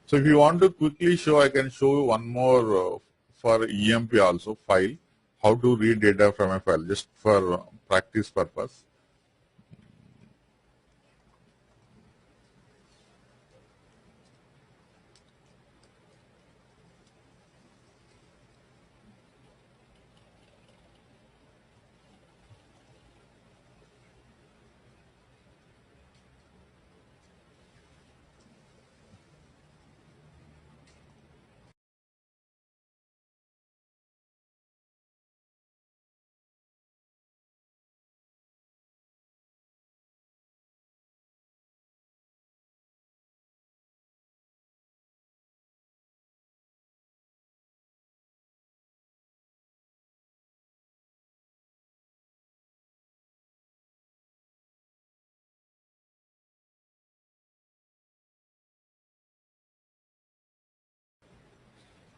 So if you want to quickly show, I can show you one more for EMP also file, how to read data from a file, just for practice purpose.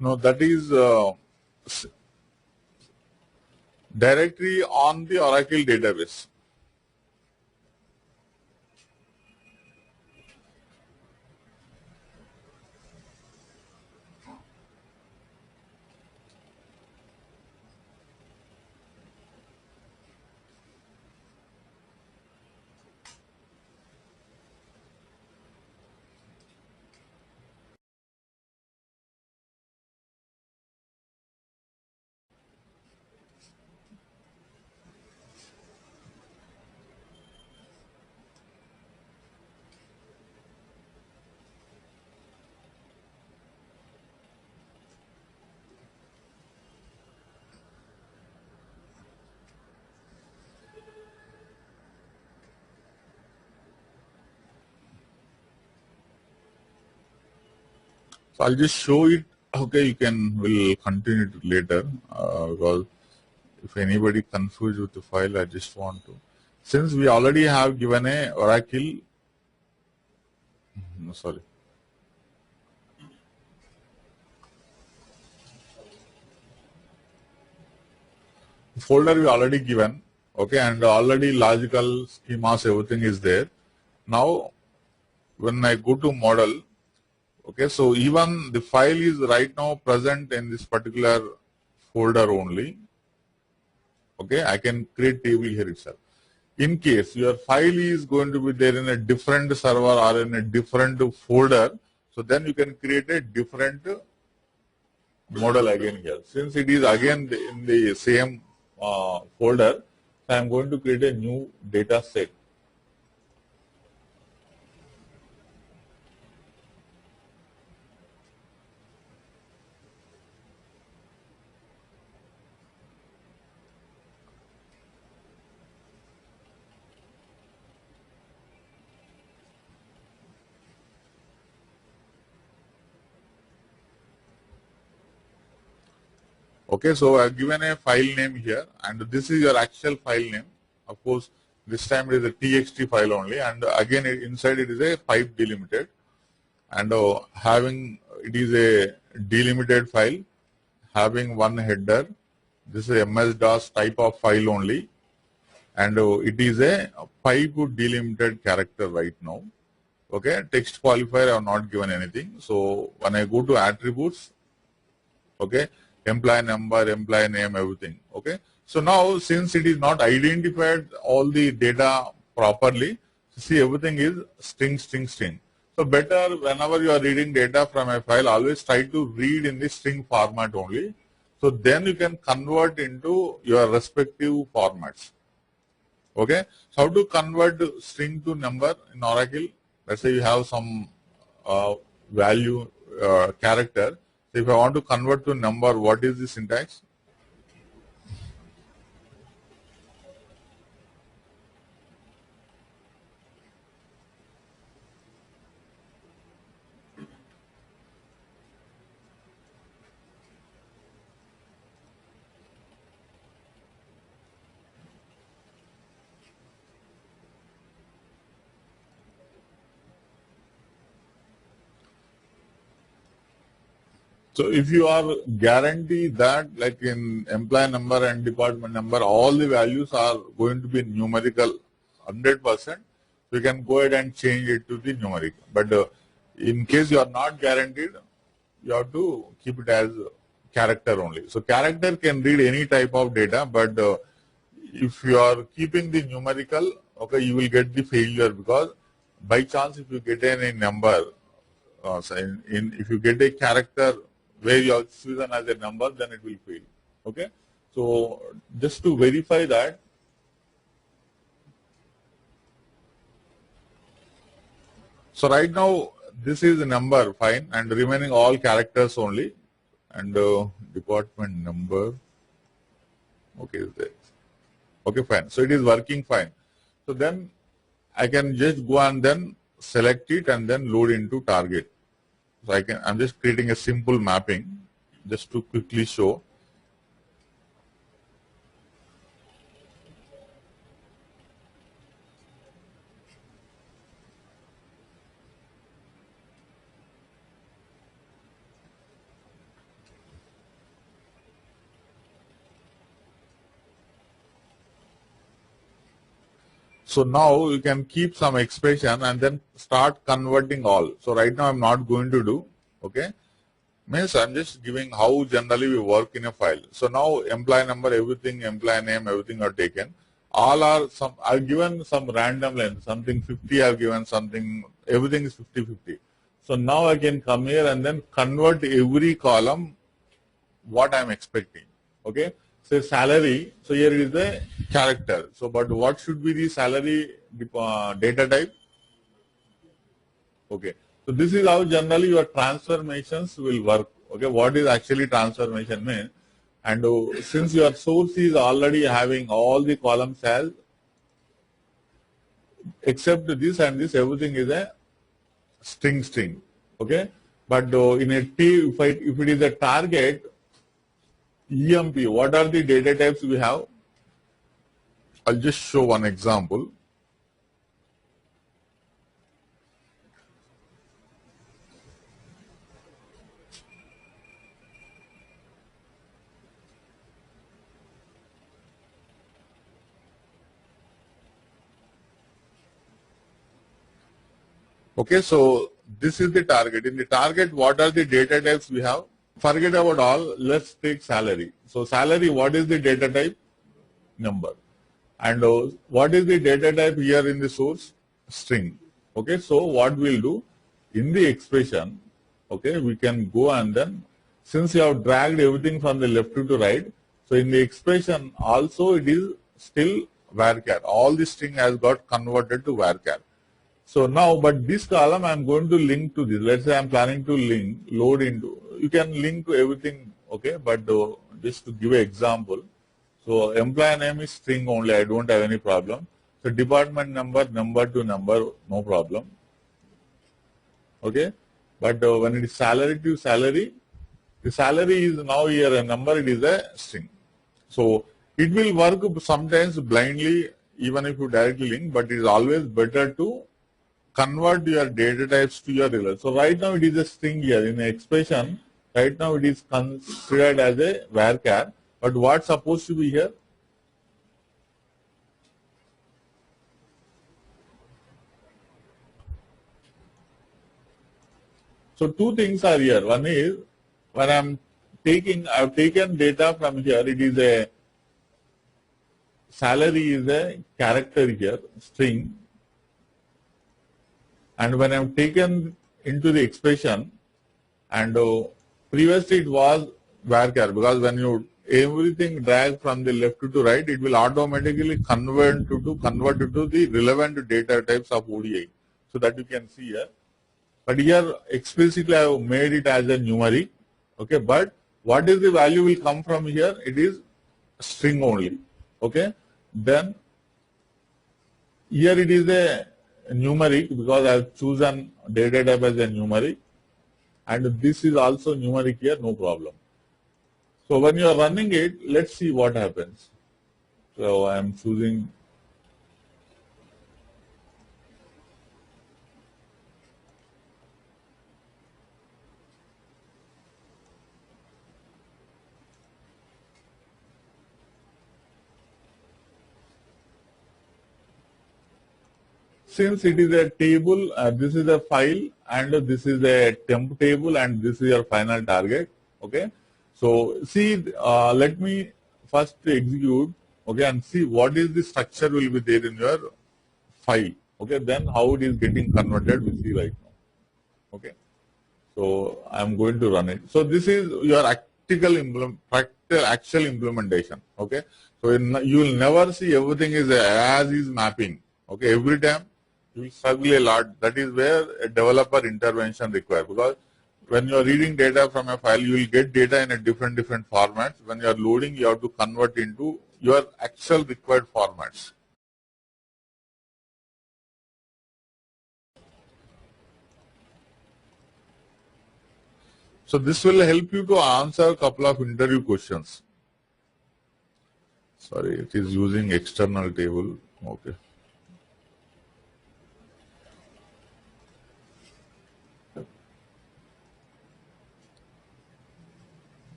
No, that is directly on the Oracle database. So I'll just show it. Okay, we'll continue it later because if anybody confused with the file, I just want to. Since we already have given a Oracle, no, sorry. Folder we already given, okay, and already logical schemas, everything is there. Now, when I go to model, okay, so even the file is right now present in this particular folder only. Okay, I can create table here itself. In case your file is going to be there in a different server or in a different folder, so then you can create a different model again here. Since it is again in the same folder, so I am going to create a new data set. Okay, so I've given a file name here, and this is your actual file name. Of course, this time it is a txt file only, and again inside it is a pipe delimited, and having it is a delimited file, having one header. This is a MS-DOS type of file only, and it is a pipe delimited character right now. Okay, text qualifier I have not given anything. So when I go to attributes, okay, employee number, employee name, everything. Okay. So now since it is not identified all the data properly, see everything is string, string, string. So better whenever you are reading data from a file, always try to read in the string format only. So then you can convert into your respective formats. Okay. So how to convert string to number in Oracle? Let's say you have some value character. So if I want to convert to number, what is the syntax? So if you are guarantee that like in employee number and department number, all the values are going to be numerical 100%, you can go ahead and change it to the numeric. But In case you are not guaranteed, you have to keep it as character only. So character can read any type of data, but if you are keeping the numerical, okay, you will get the failure, because by chance if you get any number, so if you get a character where you have chosen as a number, then it will fail. Okay, so just to verify that, so right now this is the number, fine, and remaining all characters only, and department number, okay, is there. Okay, fine. So it is working fine. So then I can just go and then select it and then load into target. So I'm just creating a simple mapping just to quickly show. So now you can keep some expression and then start converting all. So right now I'm not going to do, okay. Means I'm just giving how generally we work in a file. So now employee number, everything, employee name, everything are taken. All are I've given some random length, something 50 I've given, something, everything is 50-50. So now I can come here and then convert every column what I'm expecting. Okay. So salary, so here is the character. So but what should be the salary data type? Okay. So this is how generally your transformations will work. Okay. What is actually transformation mean? And since your source is already having all the columns as except this and this, everything is a string. Okay. But in a T, if it is a target, EMP, what are the data types we have? I'll just show one example. Okay, so this is the target. In the target, what are the data types we have? Forget about all, let's take salary. So salary, what is the data type? Number. And what is the data type here in the source? String. Okay, so what we'll do, in the expression, okay, we can go and then, since you have dragged everything from the left to right, so in the expression also it is still varchar. All the string has got converted to varchar. So now, but this column I am going to link to this. Let's say I am planning to load into, you can link to everything, okay, but just to give an example. So employee name is string only, I don't have any problem. So department number, number to number, no problem. Okay, but when it is salary to salary, the salary is now here a number, it is a string. So it will work sometimes blindly, even if you directly link, but it is always better to convert your data types to your relation. So right now it is a string here in the expression. Right now it is considered as a varchar, but what's supposed to be here? So two things are here. One is when I've taken data from here, it is a salary is a character here, string. And when I've taken into the expression, and previously it was varchar, because when you everything drag from the left to right, it will automatically convert it to the relevant data types of ODI. So that you can see here. But here explicitly I have made it as a numeric. Okay, but what is the value will come from here? It is string only. Okay, then here it is a numeric because I have chosen data type as a numeric, and this is also numeric here, no problem. So when you are running it, let's see what happens. So I am choosing. since it is a table, this is a file and this is a temp table and this is your final target. Okay, so see, let me first execute, okay, and see what is the structure will be there in your file. Okay, then how it is getting converted, we see right now. Okay, so I'm going to run it. So this is your practical actual implementation. Okay, so you will never see everything is as is mapping. Okay, every time you will struggle a lot. That is where a developer intervention required, because when you are reading data from a file, you will get data in a different formats. When you are loading, you have to convert into your actual required formats. So this will help you to answer a couple of interview questions. Sorry, it is using external table. Okay.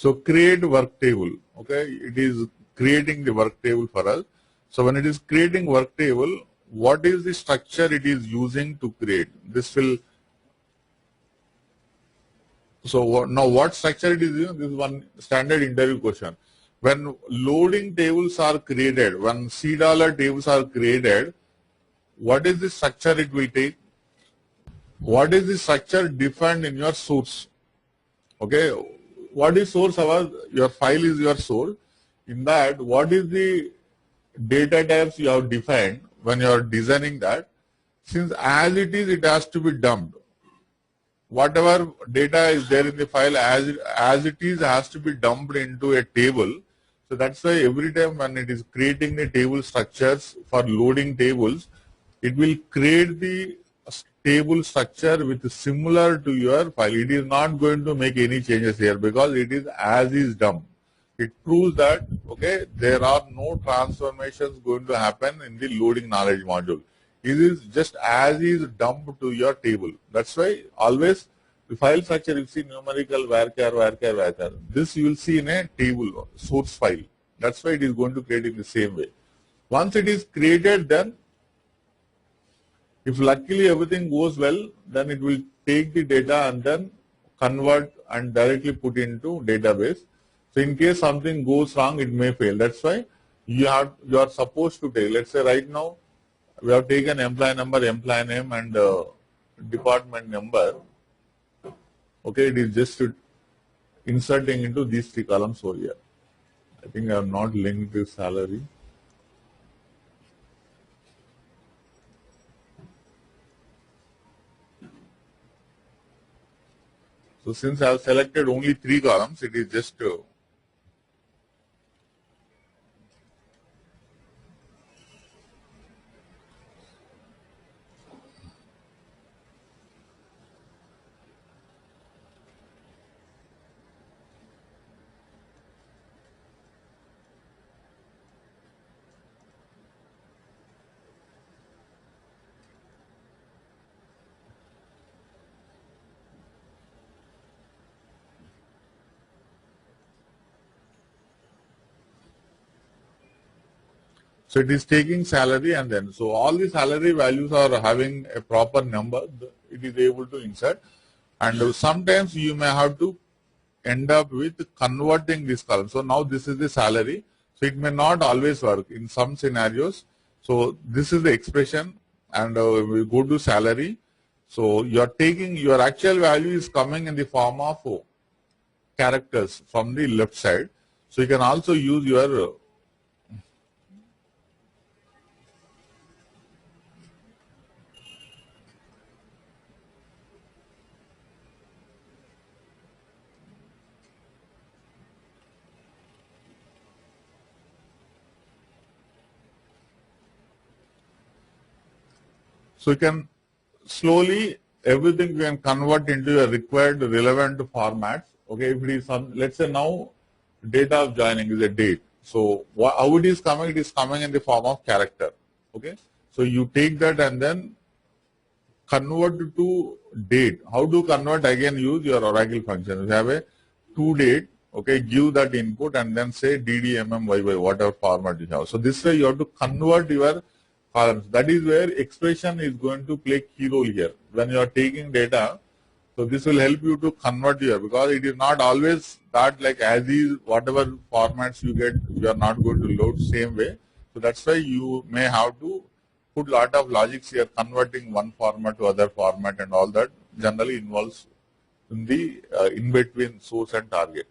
So create work table. Okay, it is creating the work table for us. So when it is creating work table, what is the structure it is using to create? This will. So now what structure it is using? This is one standard interview question. When loading tables are created, when $C tables are created, what is the structure it will take? What is the structure defined in your source? Okay, what is source? Your file is your source. In that, what is the data types you have defined when you are designing that? Since as it is, it has to be dumped. Whatever data is there in the file as it is has to be dumped into a table. So that's why every time when it is creating the table structures for loading tables, it will create the table structure with similar to your file. It is not going to make any changes here because it is as is dumped. It proves that, okay, there are no transformations going to happen in the loading knowledge module. It is just as is dumped to your table. That's why always the file structure you see numerical varchar. This you will see in a table source file. That's why it is going to create in the same way. Once it is created, then if luckily everything goes well, then it will take the data and then convert and directly put into database. So in case something goes wrong, it may fail. That's why you are supposed to take. Let's say right now we have taken employee number, employee name, and department number. Okay, it is just inserting into these three columns over here. I think I have not linked the salary. So since I have selected only three columns, it is just so it is taking salary and then so all the salary values are having a proper number. It is able to insert, and sometimes you may have to end up with converting this column. So now this is the salary. So it may not always work in some scenarios. So this is the expression, and we go to salary. So you are taking your actual value is coming in the form of characters from the left side. So you can also use your so you can slowly everything you can convert into a required relevant formats. Okay, if it is some, let's say now data of joining is a date. So how it is coming? It is coming in the form of character. Okay. So you take that and then convert to date. How to convert? Again, use your Oracle function. You have a to date. Okay, give that input and then say DDMMYY, whatever format you have. So this way you have to convert your columns. That is where expression is going to play key role here. When you are taking data, so this will help you to convert here, because it is not always that like as is whatever formats you get, you are not going to load same way. So that's why you may have to put lot of logics here, converting one format to other format, and all that generally involves in the in between source and target.